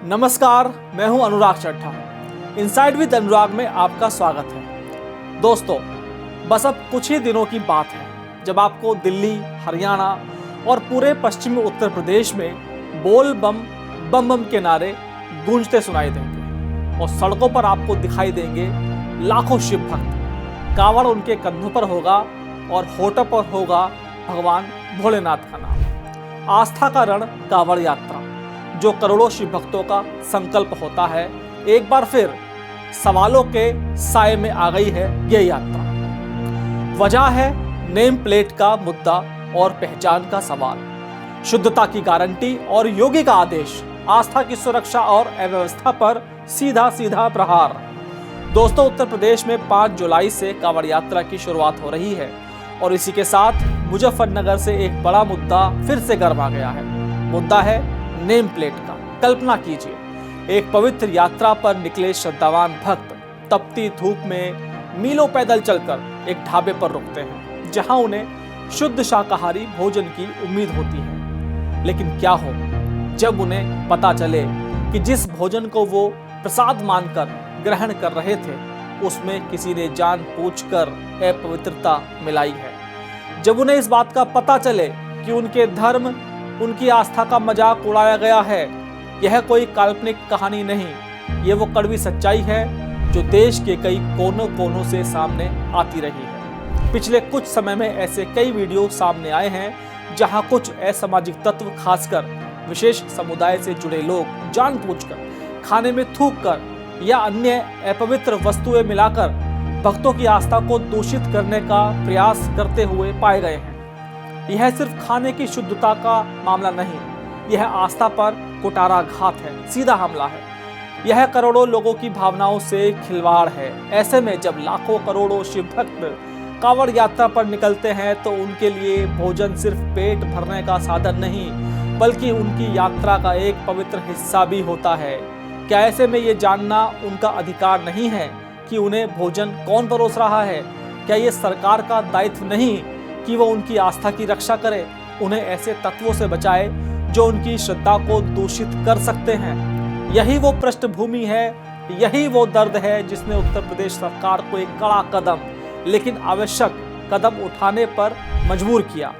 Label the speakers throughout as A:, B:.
A: नमस्कार, मैं हूं अनुराग चड्ढा। इनसाइड विद अनुराग में आपका स्वागत है। दोस्तों, बस अब कुछ ही दिनों की बात है जब आपको दिल्ली, हरियाणा और पूरे पश्चिमी उत्तर प्रदेश में बोल बम बम बम के नारे गूंजते सुनाई देंगे और सड़कों पर आपको दिखाई देंगे लाखों शिव भक्त। कावड़ उनके कंधों पर होगा और होठों पर होगा भगवान भोलेनाथ का नाम। आस्था का रण कावड़ यात्रा, जो करोड़ों शिव भक्तों का संकल्प होता है, एक बार फिर सवालों के साए में आ गई है ये यात्रा। वजह है नेम प्लेट का मुद्दा और पहचान का सवाल, शुद्धता की गारंटी और योगी का आदेश, आस्था की सुरक्षा और अव्यवस्था पर सीधा सीधा प्रहार। दोस्तों, उत्तर प्रदेश में 5 जुलाई से कावड़ यात्रा की शुरुआत हो रही है और इसी के साथ मुजफ्फरनगर से एक बड़ा मुद्दा फिर से गर्मा गया है। मुद्दा है नेम प्लेट का। कल्पना कीजिए, एक पवित्र यात्रा पर निकले श्रद्धावान भक्त तपती धूप में मीलों पैदल चलकर एक ढाबे पर रुकते हैं जहां उन्हें शुद्ध शाकाहारी भोजन की उम्मीद होती है। लेकिन क्या हो जब उन्हें पता चले कि जिस भोजन को वो प्रसाद मानकर ग्रहण कर रहे थे उसमें किसी ने जानबूझकर अपवित्रता मिलाई है। जब उन्हें इस बात का पता चले कि उनके धर्म, उनकी आस्था का मजाक उड़ाया गया है। यह कोई काल्पनिक कहानी नहीं, ये वो कड़वी सच्चाई है जो देश के कई कोनों कोनों से सामने आती रही है। पिछले कुछ समय में ऐसे कई वीडियो सामने आए हैं जहां कुछ असामाजिक तत्व, खासकर विशेष समुदाय से जुड़े लोग जानबूझकर खाने में थूककर या अन्य अपवित्र वस्तुएं मिलाकर भक्तों की आस्था को दूषित करने का प्रयास करते हुए पाए गए हैं। यह सिर्फ खाने की शुद्धता का मामला नहीं, यह आस्था पर कुटारा घात है, सीधा हमला है। यह करोड़ों लोगों की भावनाओं से खिलवाड़ है। ऐसे में जब लाखों करोड़ों शिव भक्त कावड़ यात्रा पर निकलते हैं तो उनके लिए भोजन सिर्फ पेट भरने का साधन नहीं, बल्कि उनकी यात्रा का एक पवित्र हिस्सा भी होता है। क्या ऐसे में ये जानना उनका अधिकार नहीं है कि उन्हें भोजन कौन परोस रहा है? क्या ये सरकार का दायित्व नहीं कि वो उनकी आस्था की रक्षा करे, उन्हें ऐसे तत्वों से बचाए जो उनकी श्रद्धा को दूषित कर सकते हैं? यही वो पृष्ठभूमि है, यही वो दर्द है जिसने उत्तर प्रदेश सरकार को एक कड़ा कदम, लेकिन आवश्यक कदम उठाने पर मजबूर किया।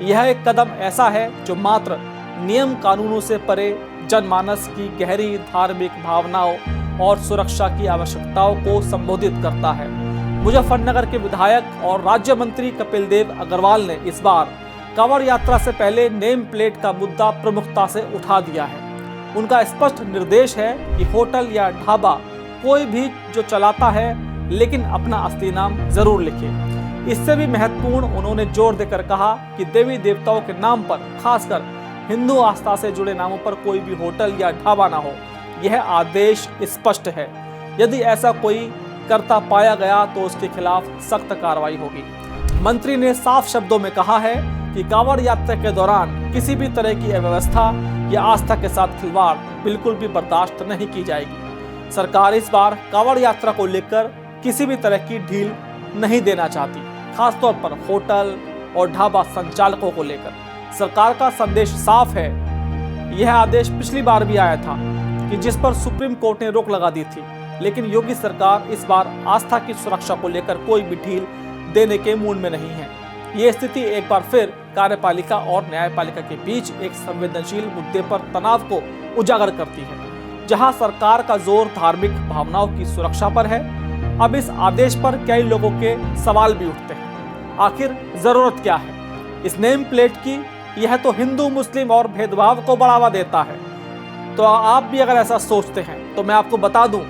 A: यह एक कदम ऐसा है जो मात्र नियम कानूनों से परे जनमानस की गहरी धार्मिक भावनाओं और सुरक्षा की आवश्यकताओं को संबोधित करता है। मुजफ्फरनगर के विधायक और राज्य मंत्री कपिल देव अग्रवाल ने इस बार कावड़ यात्रा से पहले नेम प्लेट का मुद्दा प्रमुखता से उठा दिया है। उनका स्पष्ट निर्देश है कि होटल या ढाबा कोई भी जो चलाता है, लेकिन अपना असली नाम जरूर लिखे। इससे भी महत्वपूर्ण, उन्होंने जोर देकर कहा कि देवी देवताओं के नाम पर, खासकर हिंदू आस्था से जुड़े नामों पर कोई भी होटल या ढाबा ना हो। यह आदेश स्पष्ट है। यदि ऐसा कोई करता पाया गया तो उसके खिलाफ सख्त कार्रवाई होगी। मंत्री ने साफ शब्दों में कहा है कि कावड़ यात्रा के दौरान किसी भी तरह की अव्यवस्था या आस्था के साथ खिलवाड़ बिल्कुल भी बर्दाश्त नहीं की जाएगी। सरकार इस बार कावड़ यात्रा को लेकर किसी भी तरह की ढील नहीं देना चाहती, खासतौर पर होटल और ढाबा संचालकों को लेकर। सरकार का संदेश साफ है। यह आदेश पिछली बार भी आया था कि जिस पर सुप्रीम कोर्ट ने रोक लगा दी थी, लेकिन योगी सरकार इस बार आस्था की सुरक्षा को लेकर कोई भी ढील देने के मूड में नहीं है। ये स्थिति एक बार फिर कार्यपालिका और न्यायपालिका के बीच एक संवेदनशील मुद्दे पर तनाव को उजागर करती है। जहां सरकार का जोर धार्मिक भावनाओं की सुरक्षा पर है, अब इस आदेश पर कई लोगों के सवाल भी उठते हैं। आखिर जरूरत क्या है इस नेम प्लेट की? यह तो हिंदू मुस्लिम और भेदभाव को बढ़ावा देता है। तो आप भी अगर ऐसा सोचते हैं तो मैं आपको बता दूं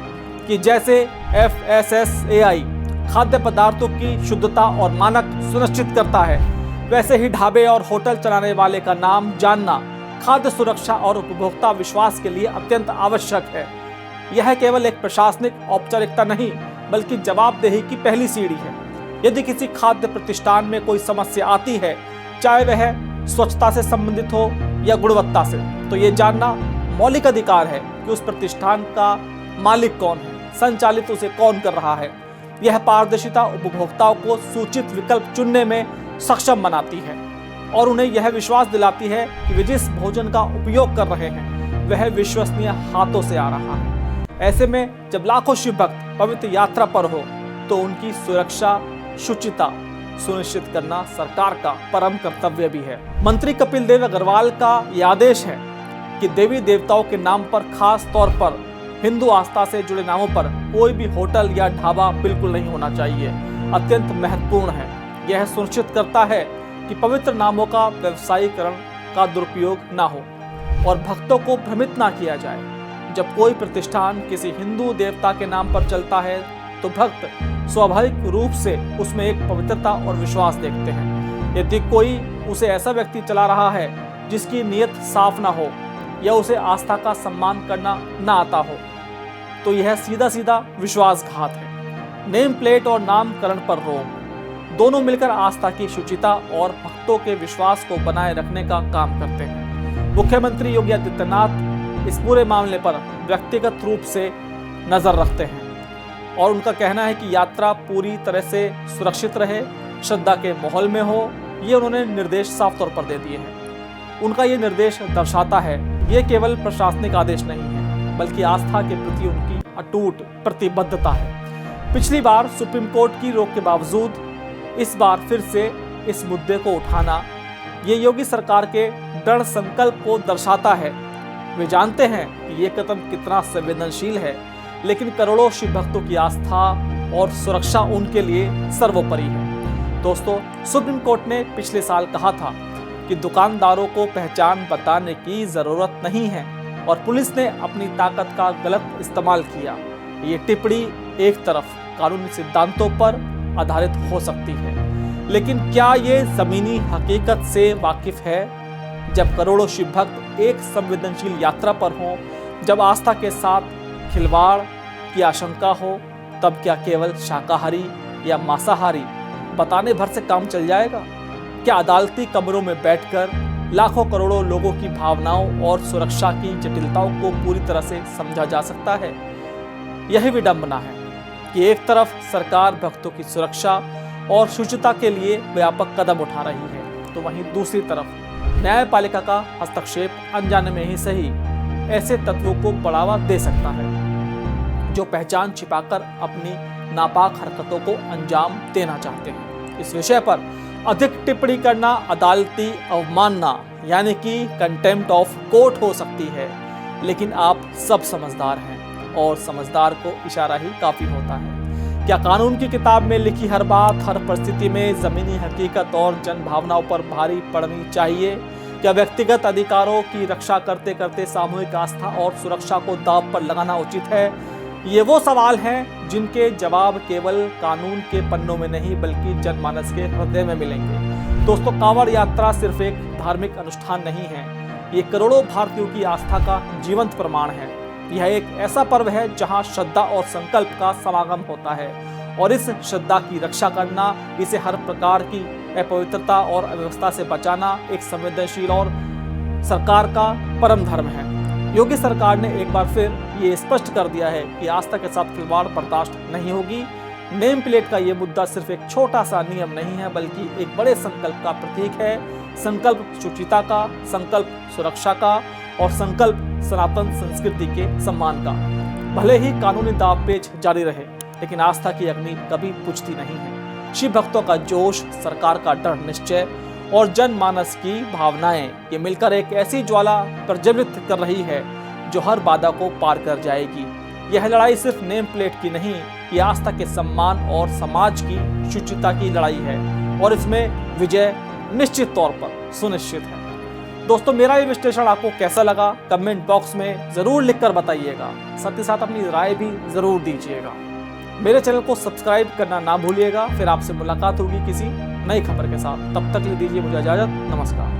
A: कि जैसे FSSAI खाद्य पदार्थों की शुद्धता और मानक सुनिश्चित करता है, वैसे ही ढाबे और होटल चलाने वाले का नाम जानना खाद्य सुरक्षा और उपभोक्ता विश्वास के लिए अत्यंत आवश्यक है। यह केवल एक प्रशासनिक औपचारिकता नहीं, बल्कि जवाबदेही की पहली सीढ़ी है। यदि किसी खाद्य प्रतिष्ठान में कोई समस्या आती है, चाहे वह स्वच्छता से संबंधित हो या गुणवत्ता से, तो ये जानना मौलिक अधिकार है कि उस प्रतिष्ठान का मालिक कौन है, संचालित उसे कौन कर रहा है। यह पारदर्शिता उपभोक्ताओं को सूचित विकल्प चुनने में सक्षम बनाती है और उन्हें यह विश्वास दिलाती है कि वे जिस भोजन का उपयोग कर रहे हैं वह विश्वसनीय हाथों से आ रहा है। ऐसे में जब लाखों शिव भक्त पवित्र यात्रा पर हो तो उनकी सुरक्षा, शुचिता सुनिश्चित करना सरकार का परम कर्तव्य भी है। मंत्री कपिल देव अग्रवाल का यह आदेश है कि देवी देवताओं के नाम पर, खास तौर पर हिंदू आस्था से जुड़े नामों पर कोई भी होटल या ढाबा बिल्कुल नहीं होना चाहिए। अत्यंत महत्वपूर्ण है। यह सुनिश्चित करता है कि पवित्र नामों का व्यवसायीकरण का दुरुपयोग ना हो और भक्तों को भ्रमित ना किया जाए। जब कोई प्रतिष्ठान किसी हिंदू देवता के नाम पर चलता है तो भक्त स्वाभाविक रूप से उसमें एक पवित्रता और विश्वास देखते हैं। यदि कोई उसे ऐसा व्यक्ति चला रहा है जिसकी नीयत साफ ना हो या उसे आस्था का सम्मान करना ना आता हो तो यह सीधा सीधा विश्वासघात है। नेम प्लेट और नामकरण पर रोक दोनों मिलकर आस्था की शुचिता और भक्तों के विश्वास को बनाए रखने का काम करते हैं। मुख्यमंत्री योगी आदित्यनाथ इस पूरे मामले पर व्यक्तिगत रूप से नजर रखते हैं और उनका कहना है कि यात्रा पूरी तरह से सुरक्षित रहे, श्रद्धा के माहौल में हो। ये उन्होंने निर्देश साफ तौर पर दे दिए हैं। उनका ये निर्देश दर्शाता है ये केवल प्रशासनिक आदेश नहीं है बल्कि आस्था के प्रति उनकी अटूट प्रतिबद्धता है। पिछली बार सुप्रीम कोर्ट की रोक के बावजूद इस बार फिर से इस मुद्दे को उठाना ये योगी सरकार के दृढ़ संकल्प को दर्शाता है। वे जानते हैं कि ये कदम कितना संवेदनशील है, लेकिन करोड़ों शिव भक्तों की आस्था और सुरक्षा उनके लिए सर्वोपरि है। दोस्तों, सुप्रीम कोर्ट ने पिछले साल कहा था कि दुकानदारों को पहचान बताने की जरूरत नहीं है और पुलिस ने अपनी ताकत का गलत इस्तेमाल किया। ये टिप्पणी एक तरफ कानूनी सिद्धांतों पर आधारित हो सकती है, लेकिन क्या ये जमीनी हकीकत से वाकिफ है? जब करोड़ों शिव भक्त एक संवेदनशील यात्रा पर हों, जब आस्था के साथ खिलवाड़ की आशंका हो, तब क्या केवल शाकाहारी या मांसाहारी बताने भर से काम चल जाएगा? क्या अदालती कमरों में बैठकर लाखों करोड़ों लोगों की भावनाओं और सुरक्षा की जटिलताओं को पूरी तरह से समझा जा सकता है? यही विडंबना है कि एक तरफ सरकार भक्तों की सुरक्षा और शुचिता के लिए व्यापक कदम उठा रही है, तो वहीं दूसरी तरफ न्यायपालिका का हस्तक्षेप अनजाने में ही सही ऐसे तत्वों को बढ़ावा दे सकता है जो पहचान छिपाकर अपनी नापाक हरकतों को अंजाम देना चाहते हैं। इस विषय पर अधिक टिप्पणी करना अदालती अवमानना यानी कि कंटेम्प्ट ऑफ कोर्ट हो सकती है, लेकिन आप सब समझदार हैं और समझदार को इशारा ही काफी होता है। क्या कानून की किताब में लिखी हर बात हर परिस्थिति में जमीनी हकीकत और जन भावनाओं पर भारी पड़नी चाहिए? क्या व्यक्तिगत अधिकारों की रक्षा करते करते सामूहिक आस्था और सुरक्षा को दांव पर लगाना उचित है? ये वो सवाल हैं जिनके जवाब केवल कानून के पन्नों में नहीं बल्कि जनमानस के हृदय में मिलेंगे। दोस्तों, कांवड़ यात्रा सिर्फ एक धार्मिक अनुष्ठान नहीं है, ये करोड़ों भारतीयों की आस्था का जीवंत प्रमाण है। यह एक ऐसा पर्व है जहां श्रद्धा और संकल्प का समागम होता है और इस श्रद्धा की रक्षा करना, इसे हर प्रकार की अपवित्रता और अव्यवस्था से बचाना एक संवेदनशील और सरकार का परम धर्म है। योगी सरकार ने एक बार फिर ये स्पष्ट कर दिया है कि आस्था के साथ खिलवाड़ बर्दाश्त नहीं होगी। नेम प्लेट का ये मुद्दा सिर्फ एक छोटा सा नियम नहीं है बल्कि एक बड़े संकल्प का प्रतीक है। संकल्प शुचिता का, संकल्प सुरक्षा का और संकल्प सनातन संस्कृति के सम्मान का। भले ही कानूनी दावपेच जारी रहे, लेकिन आस्था की अग्नि कभी बुझती नहीं है। शिव भक्तों का जोश, सरकार का दृढ़ निश्चय और जनमानस की भावनाएं ये मिलकर एक ऐसी ज्वाला प्रज्वलित कर रही है जो हर बाधा को पार कर जाएगी। यह लड़ाई सिर्फ नेम प्लेट की नहीं, यह आस्था के सम्मान और समाज की शुचिता की लड़ाई है और इसमें विजय निश्चित तौर पर सुनिश्चित है। दोस्तों, मेरा ये विश्लेषण आपको कैसा लगा कमेंट बॉक्स में जरूर लिखकर बताइएगा। साथ ही साथ अपनी राय भी जरूर दीजिएगा। मेरे चैनल को सब्सक्राइब करना ना भूलिएगा। फिर आपसे मुलाकात होगी किसी नई खबर के साथ। तब तक ले दीजिए मुझे इजाजत। नमस्कार।